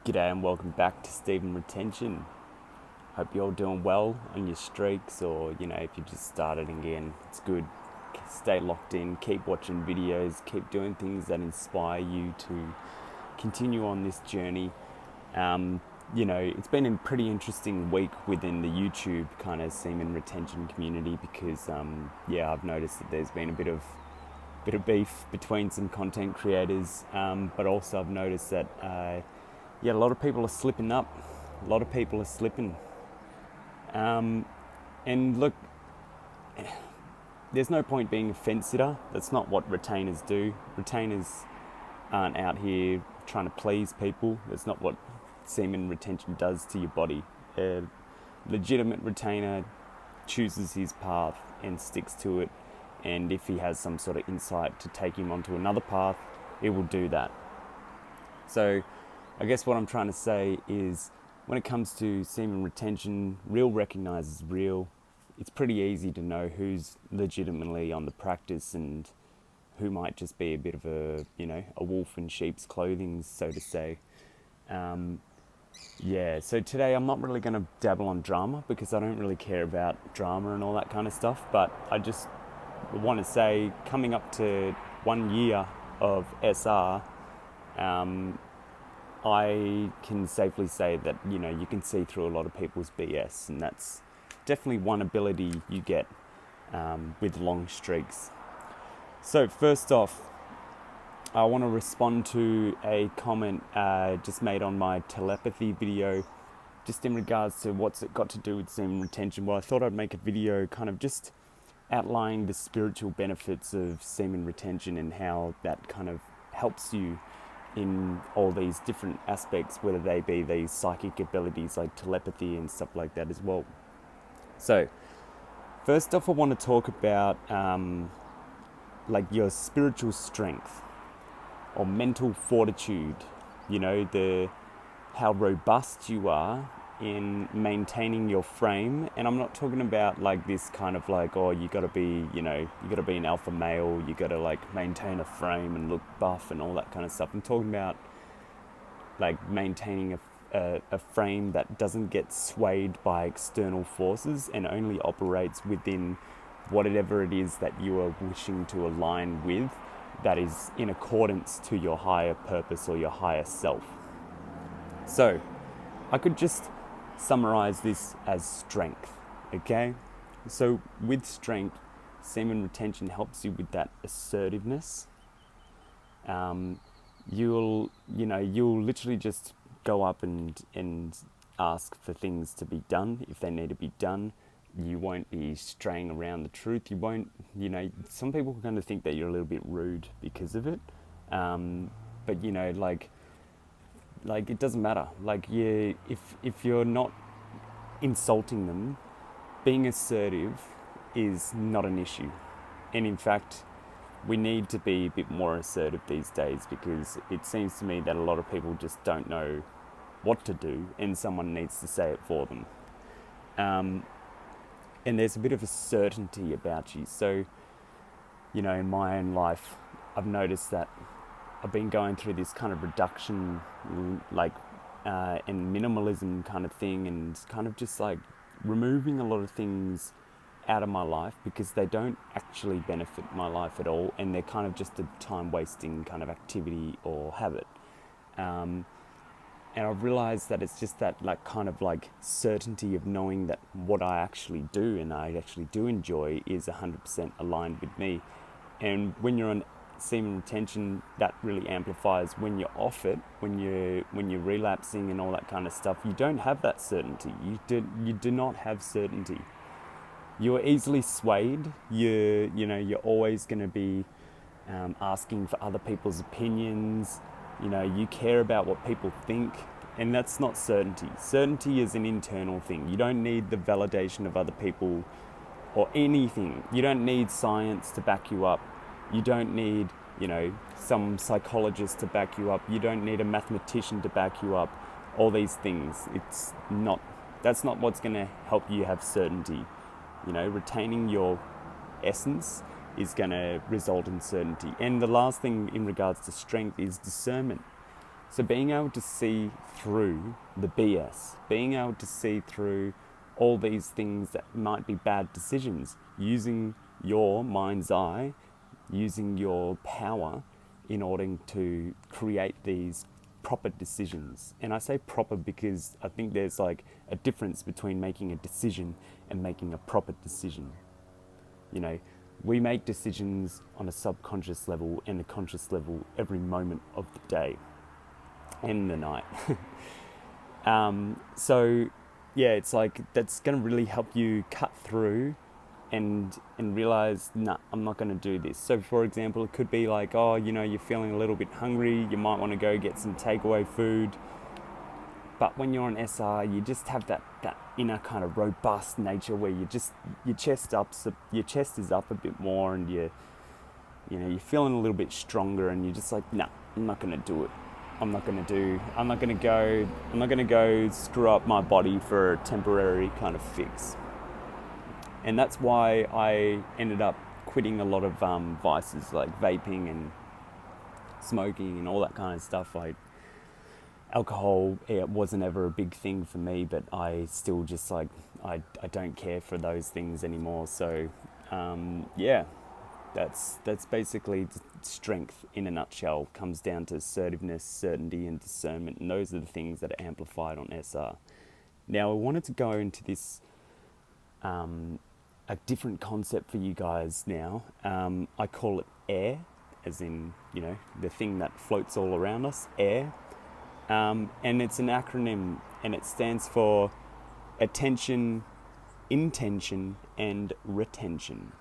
G'day and welcome back to Semen Retention. Hope you're all doing well on your streaks, or if you just started again, it's good. Stay locked in, keep watching videos, keep doing things that inspire you to continue on this journey. It's been a pretty interesting week within the YouTube kind of semen retention community because I've noticed that there's been a bit of beef between some content creators, but also I've noticed that a lot of people are slipping up. A lot of people are slipping. And look, there's no point being a fence sitter. That's not what retainers do. Retainers aren't out here trying to please people. That's not what semen retention does to your body. A legitimate retainer chooses his path and sticks to it. And if he has some sort of insight to take him onto another path, it will do that. So I guess what I'm trying to say is when it comes to semen retention, real recognizes real. It's pretty easy to know who's legitimately on the practice and who might just be a bit of a wolf in sheep's clothing, so to say. So today I'm not really going to dabble on drama because I don't really care about drama and all that kind of stuff, but I just want to say, coming up to 1 year of SR, I can safely say that you can see through a lot of people's BS, and that's definitely one ability you get with long streaks. So first off, I want to respond to a comment just made on my telepathy video, just in regards to what's it got to do with semen retention. Well, I thought I'd make a video kind of just outlining the spiritual benefits of semen retention and how that kind of helps you in all these different aspects, whether they be these psychic abilities like telepathy and stuff like that as well. So first off, I want to talk about your spiritual strength or mental fortitude, how robust you are in maintaining your frame. And I'm not talking about like this kind of like, oh, you got to be an alpha male, you got to like maintain a frame and look buff and all that kind of stuff. I'm talking about like maintaining a frame that doesn't get swayed by external forces and only operates within whatever it is that you are wishing to align with, that is in accordance to your higher purpose or your higher self. So I could just summarize this as strength, okay? So with strength, semen retention helps you with that assertiveness. You'll literally just go up and ask for things to be done if they need to be done. You won't be straying around the truth. You won't, some people are going to think that you're a little bit rude because of it. But it doesn't matter. If you're not insulting them, being assertive is not an issue. And in fact, we need to be a bit more assertive these days because it seems to me that a lot of people just don't know what to do and someone needs to say it for them. And there's a bit of a certainty about you. So, in my own life, I've noticed that I've been going through this kind of reduction, and minimalism kind of thing, and kind of just like removing a lot of things out of my life because they don't actually benefit my life at all, and they're kind of just a time-wasting kind of activity or habit. And I've realized that it's just that kind of certainty of knowing that what I actually do and I actually do enjoy is 100% aligned with me. And when you're on semen retention, that really amplifies when you're off it, when you're relapsing and all that kind of stuff. You don't have that certainty. You do not have certainty. You're easily swayed. You're always going to be asking for other people's opinions. You care about what people think, and that's not certainty. Certainty is an internal thing. You don't need the validation of other people or anything. You don't need science to back you up. You don't need, some psychologist to back you up. You don't need a mathematician to back you up. All these things. That's not what's going to help you have certainty. Retaining your essence is going to result in certainty. And the last thing in regards to strength is discernment. So being able to see through the BS, being able to see through all these things that might be bad decisions, using your mind's eye, using your power in order to create these proper decisions. And I say proper because I think there's like a difference between making a decision and making a proper decision. You know, we make decisions on a subconscious level and a conscious level every moment of the day and the night. So yeah, it's like that's going to really help you cut through and realize, nah, I'm not going to do this. So for example, it could be like, oh, you know, you're feeling a little bit hungry, you might want to go get some takeaway food. But when you're on SR, you just have that inner kind of robust nature where your chest is up a bit more, and you're feeling a little bit stronger, and you're just like, nah, I'm not going to do it. I'm not going to go screw up my body for a temporary kind of fix. And that's why I ended up quitting a lot of vices like vaping and smoking and all that kind of stuff. Like alcohol, it wasn't ever a big thing for me, but I still just like, I don't care for those things anymore. So yeah, that's basically strength in a nutshell. Comes down to assertiveness, certainty, and discernment, and those are the things that are amplified on SR. Now I wanted to go into this a different concept for you guys now. I call it air, as in, you know, the thing that floats all around us, air. And it's an acronym, and it stands for attention, intention, and retention.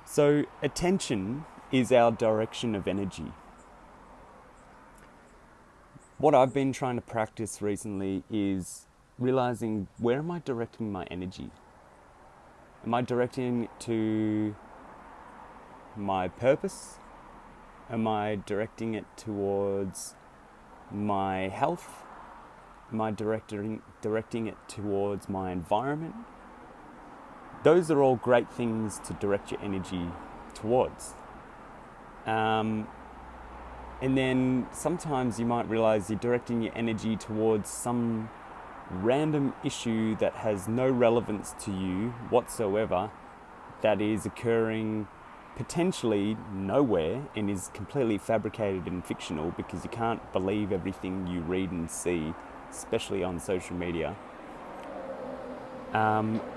So attention is our direction of energy. What I've been trying to practice recently is realizing, where am I directing my energy? Am I directing it to my purpose? Am I directing it towards my health? Am I directing it towards my environment? Those are all great things to direct your energy towards. And then sometimes you might realize you're directing your energy towards some random issue that has no relevance to you whatsoever, that is occurring potentially nowhere and is completely fabricated and fictional, because you can't believe everything you read and see, especially on social media.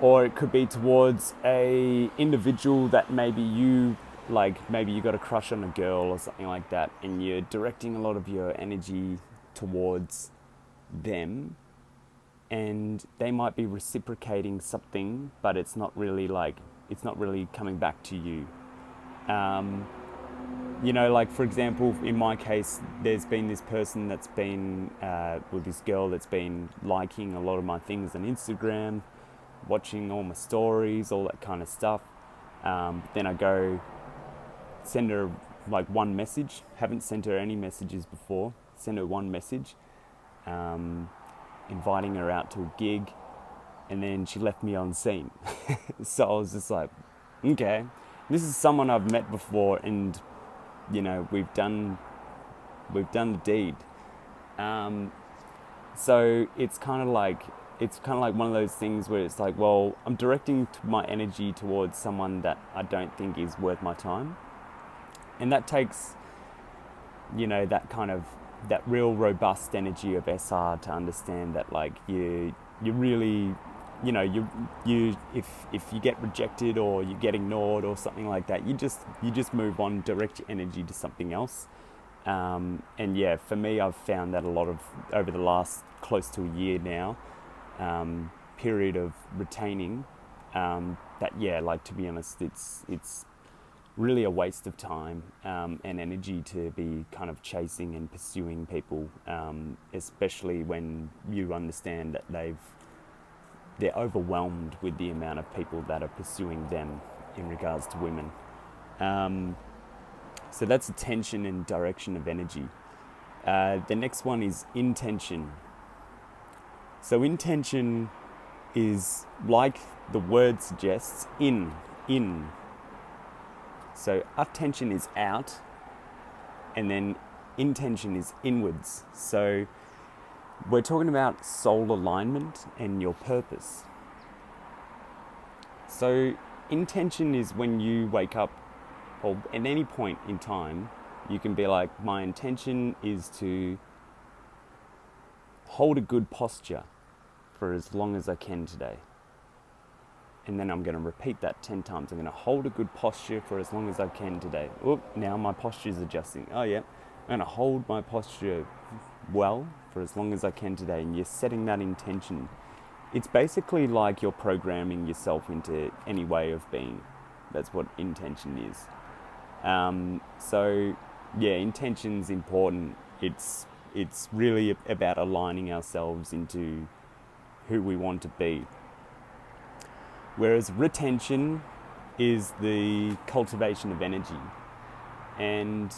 Or it could be towards a individual that maybe you got a crush on a girl or something like that, and you're directing a lot of your energy towards them, and they might be reciprocating something, but it's not really coming back to you. You know, like for example, in my case, there's been this person that's been with this girl that's been liking a lot of my things on Instagram, watching all my stories, all that kind of stuff. Then I go send her like one message. Haven't sent her any messages before. Send her one message, inviting her out to a gig, and then she left me on scene. So I was just like, okay, this is someone I've met before, and you know, we've done the deed. So it's kind of like one of those things where it's like, well, I'm directing my energy towards someone that I don't think is worth my time. And that takes, you know, that real robust energy of SR to understand that, like, you really, you know, if you get rejected or you get ignored or something like that, you just move on, direct your energy to something else. And yeah, for me, I've found that a lot of, over the last close to a year now, period of retaining, that, yeah, like, to be honest, it's really a waste of time and energy to be kind of chasing and pursuing people, especially when you understand that they're overwhelmed with the amount of people that are pursuing them in regards to women. So that's attention and direction of energy. The next one is intention. So intention is, like the word suggests, in. So attention is out, and then intention is inwards. So we're talking about soul alignment and your purpose. So intention is when you wake up, or at any point in time, you can be like, my intention is to hold a good posture for as long as I can today. And then I'm going to repeat that 10 times. I'm going to hold a good posture for as long as I can today. Oop, now my posture is adjusting. Oh yeah, I'm going to hold my posture well for as long as I can today. And you're setting that intention. It's basically like you're programming yourself into any way of being. That's what intention is. So yeah, intention's important. It's really about aligning ourselves into who we want to be. Whereas retention is the cultivation of energy. And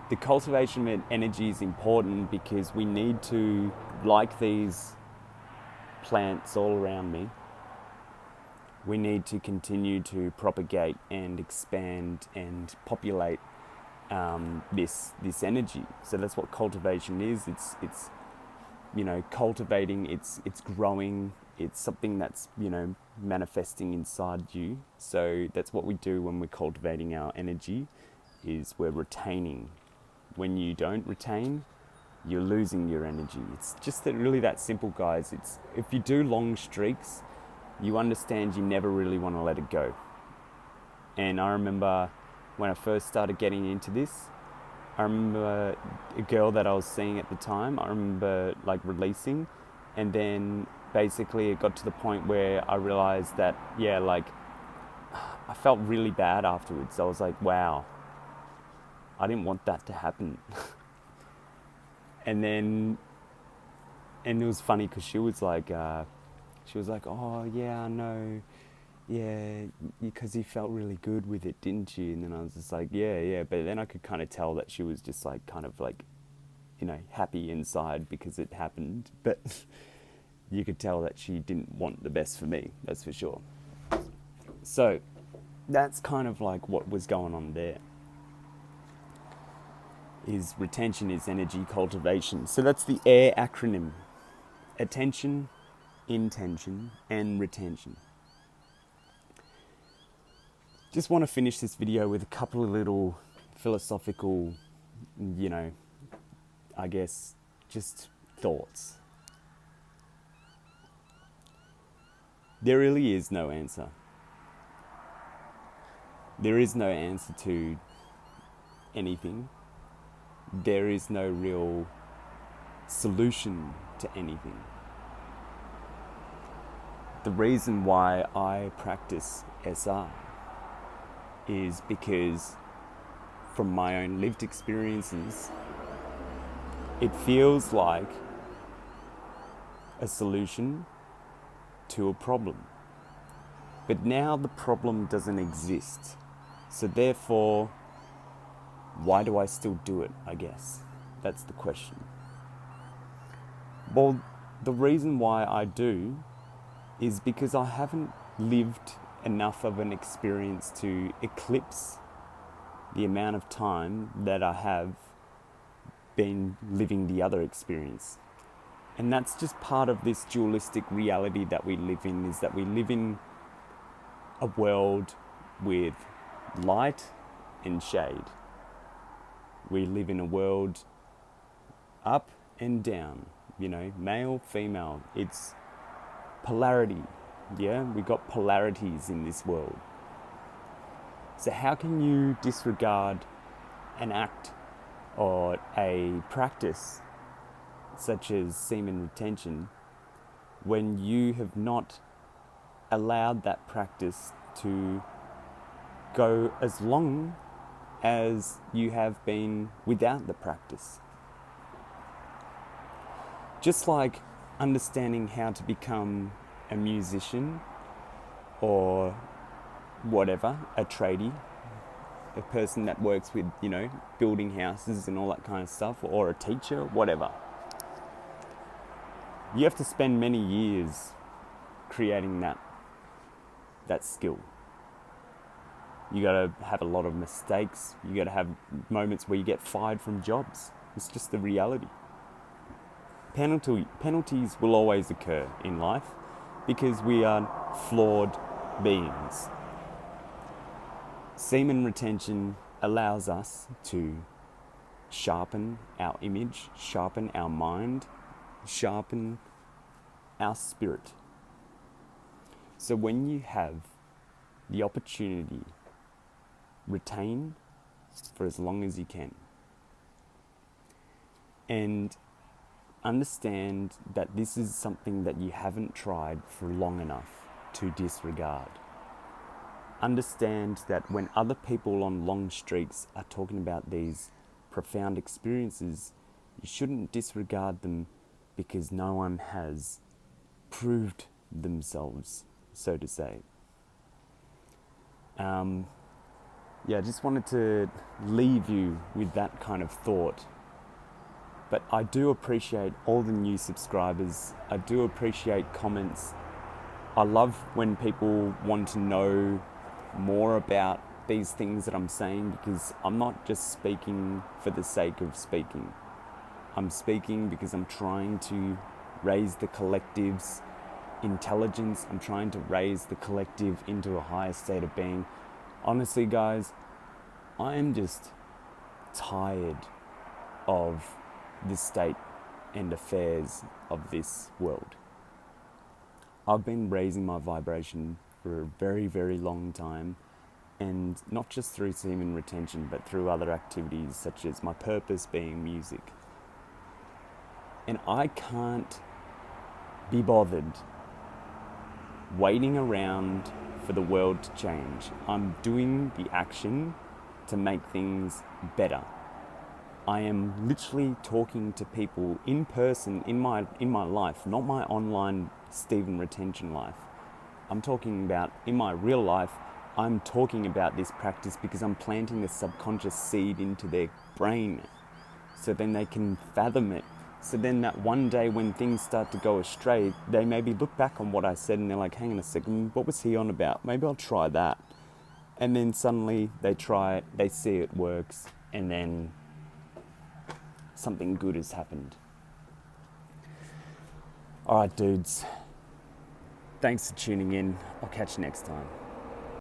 the cultivation of energy is important because we need to, like these plants all around me, we need to continue to propagate and expand and populate this energy. So that's what cultivation is. It's cultivating. It's growing. It's something that's manifesting inside you. So that's what we do when we're cultivating our energy. Is we're retaining. When you don't retain, you're losing your energy. It's just really that simple, guys. It's if you do long streaks, you understand you never really want to let it go. And I remember when I first started getting into this, I remember a girl that I was seeing at the time, I remember releasing, and then basically it got to the point where I realized that, I felt really bad afterwards. I was like, wow, I didn't want that to happen. And it was funny because she was like, oh yeah, I know. Yeah, because you felt really good with it, didn't you? And then I was just like, yeah. But then I could kind of tell that she was just happy inside because it happened. But you could tell that she didn't want the best for me, that's for sure. So that's kind of like what was going on there. Is retention is energy cultivation. So that's the AIR acronym. Attention, intention, and retention. Just want to finish this video with a couple of little philosophical, I guess, just thoughts. There really is no answer. There is no answer to anything. There is no real solution to anything. The reason why I practice SR is because from my own lived experiences, it feels like a solution to a problem. But now the problem doesn't exist. So therefore, why do I still do it, I guess? That's the question. Well, the reason why I do is because I haven't lived enough of an experience to eclipse the amount of time that I have been living the other experience. And that's just part of this dualistic reality that we live in, is that we live in a world with light and shade. We live in a world up and down, male, female. It's polarity. Yeah, we got polarities in this world. So how can you disregard an act or a practice such as semen retention when you have not allowed that practice to go as long as you have been without the practice? Just like understanding how to become a musician or whatever, a tradie, a person that works with, building houses and all that kind of stuff, or a teacher, whatever. You have to spend many years creating that skill. You got to have a lot of mistakes. You got to have moments where you get fired from jobs. It's just the reality. Penalties will always occur in life because we are flawed beings. Semen retention allows us to sharpen our image, sharpen our mind, sharpen our spirit. So when you have the opportunity, retain for as long as you can. And understand that this is something that you haven't tried for long enough to disregard. Understand that when other people on long streaks are talking about these profound experiences, you shouldn't disregard them because no one has proved themselves, so to say. I just wanted to leave you with that kind of thought. But I do appreciate all the new subscribers. I do appreciate comments. I love when people want to know more about these things that I'm saying, because I'm not just speaking for the sake of speaking. I'm speaking because I'm trying to raise the collective's intelligence. I'm trying to raise the collective into a higher state of being. Honestly, guys, I am just tired of the state and affairs of this world. I've been raising my vibration for a very, very long time, and not just through semen retention, but through other activities such as my purpose being music. And I can't be bothered waiting around for the world to change. I'm doing the action to make things better. I am literally talking to people in person in my life, not my online Stephen retention life. I'm talking about in my real life. I'm talking about this practice because I'm planting the subconscious seed into their brain so then they can fathom it. So then that one day when things start to go astray, they maybe look back on what I said and they're like, hang on a second, what was he on about? Maybe I'll try that. And then suddenly they try it, they see it works, and then something good has happened. All right, dudes. Thanks for tuning in. I'll catch you next time.